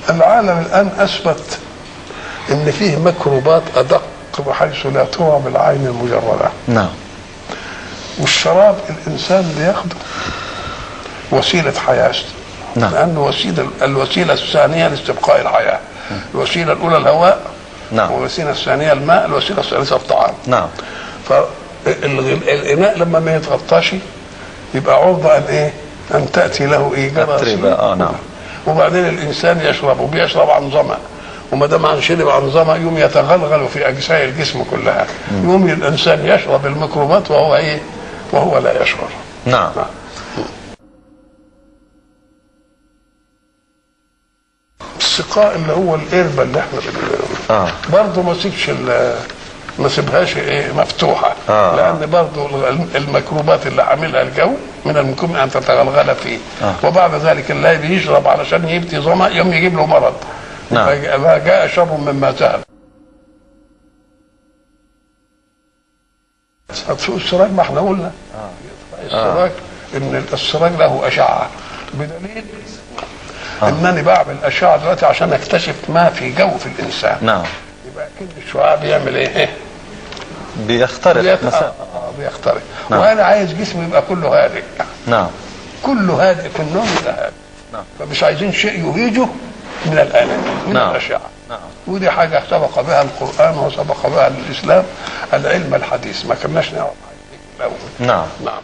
العالم الآن أثبت إن فيه ميكروبات أدق بحيث لا ترى بالعين المجردة. نعم. والشراب الإنسان بياخده وسيلة حياة. نعم. لأنه الوسيلة الثانية لاستبقاء الحياة. الوسيلة الأولى الهواء. نعم. والوسيلة الثانية الماء. الوسيلة الثالثة الطعام. نعم. فالإناء لما ما يتغطاش يبقى عرضة أن تأتي له جراثيم. نعم. وبعدين الإنسان يشرب وبيشرب عن ظمأ، وما دام شرب عن ظمأ يوم يتغلغل في أجزاء الجسم كلها. يوم الإنسان يشرب الميكروبات وهو لا يشعر. نعم. السقاء اللي هو القربة اللي احنا برضه ما سيبهاش مفتوحة. لأن برضه الميكروبات اللي عاملها الجو من الممكن أن تتغلغل فيه. وبعد ذلك اللي بيشرب علشان يبتي ظمأ يوم يجيب له مرض. نعم. فجاء شر مما ذهب. في السراج ما احنا قلنا السراج ان السراج له اشعه، بدليل انني بعمل اشعه دلوقتي عشان اكتشف ما في جو في الانسان. نعم. يبقى اكيد الشعاع بيعمل ايه؟ بيخترق مثلا. بيخترق. نعم. وانا عايز جسمي يبقى كله هادئ. نعم. كله هادئ في النوم يبقى هادئ. نعم. فمش عايزين شيء يهيجه من الآلات من نعم. الأشعة. نعم. ودي حاجة سبق بها القرآن وسبق بها الإسلام، العلم الحديث ما كناش نعرف الأول. نعم. نعم.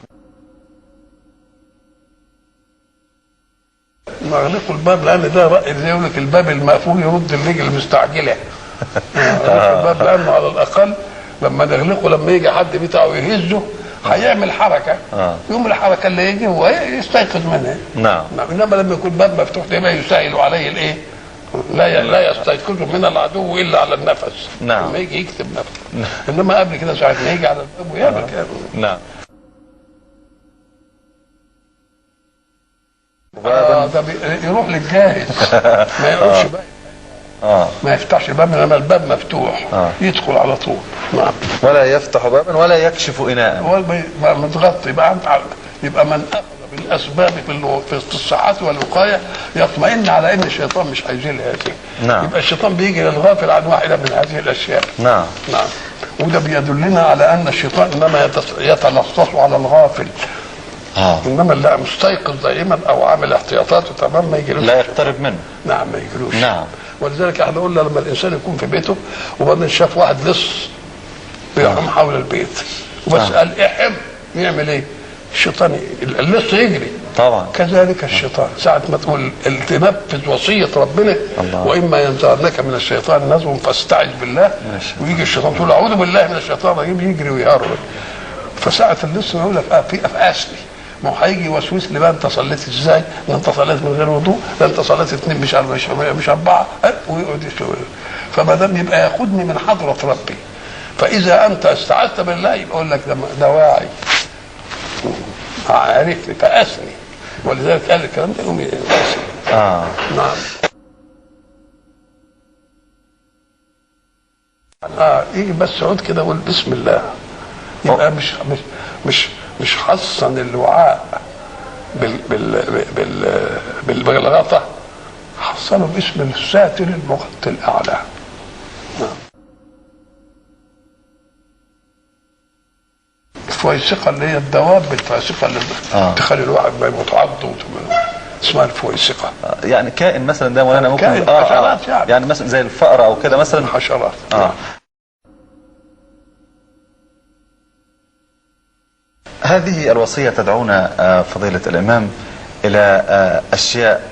نغلق الباب لأن ده رأي زي يقول لك الباب المقفول يرد الرجل المستعجلة. الباب لأنه على الأقل لما نغلقه لما يجي حد بتاعه يهزه هيعمل حركه. يوم الحركه اللي يجي هو يستيقظ منها. نعم. انما لما يكون باب مفتوح ده يسهل عليه لا يستيقظ من العدو الا على النفس. نعم. لما يجي يكتب نفسه. انما قبل كده ساعه ما يجي على الباب ويعمل كده. نعم. ده يروح للجاهز. ما يقعدش بقى. ما يفتحش باب انما الباب مفتوح. يدخل على طول. نعم. ولا يفتح بابا ولا يكشف اناء. هو متغطي يبقى من اخذ بالاسباب في الصحه والوقايه يطمئن على ان الشيطان مش هيزيل هذه. نعم. يبقى الشيطان بيجي للغافل عن واحده من هذه الاشياء. نعم. نعم. وده بيدلنا على ان الشيطان انما يتلصص على الغافل. انما اللي مستيقظ دائما او عامل احتياطاته تمام ما يجيلوش. لا يقترب منه. نعم ما يجيلوش. نعم. ولذلك احنا قلنا لما الانسان يكون في بيته وبعدين شاف واحد لص بيحوم حول البيت وبس قال احم يعمل ايه؟ الشيطان اللص يجري. طبعا. كذلك الشيطان ساعة ما تقول تنفذ وصية ربنا وإما ينزغنك من الشيطان نزغ فاستعذ بالله ويجي الشيطان تقول أعوذ بالله من الشيطان الرجيم يجري ويهرب. فساعة اللص يقول لك أفقسني ما هو هيجي يوسوس لي بقى انت صليت ازاي؟ ده انت صليت من غير وضوء، ده انت صليت اثنين مش اربعه، ويقعد يشتغل. فما دام يبقى ياخدني من حضره ربي. فاذا انت استعذت بالله يقول لك ده واعي. عرفني فاسني. ولذلك قال الكلام ده يقوم يأسني. نعم. يجي بس عود كده ويقول بسم الله. يبقى مش حصن الوعاء بالغطاء، حصنه باسم الساتر المغطي الاعلى. الفويسقه اللي هي الدواب الفاسقه اللي تخلي الواحد ما متعض اسمها الفويسقه. يعني كائن مثلا ده ولا ممكن كائن حشرات يعني مثلا زي الفأرة او كده مثلا. حشرات. هذه الوصية تدعونا فضيلة الإمام إلى أشياء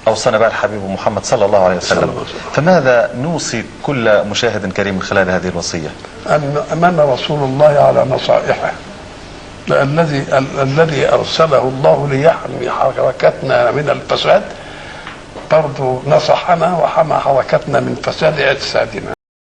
أوصانا بها الحبيب محمد صلى الله عليه وسلم. فماذا نوصي كل مشاهد كريم من خلال هذه الوصية؟ أن أمن رسول الله على نصائحه الذي أرسله الله ليحمي حركتنا من الفساد برضو نصحنا وحمى حركتنا من فساد اجسادنا.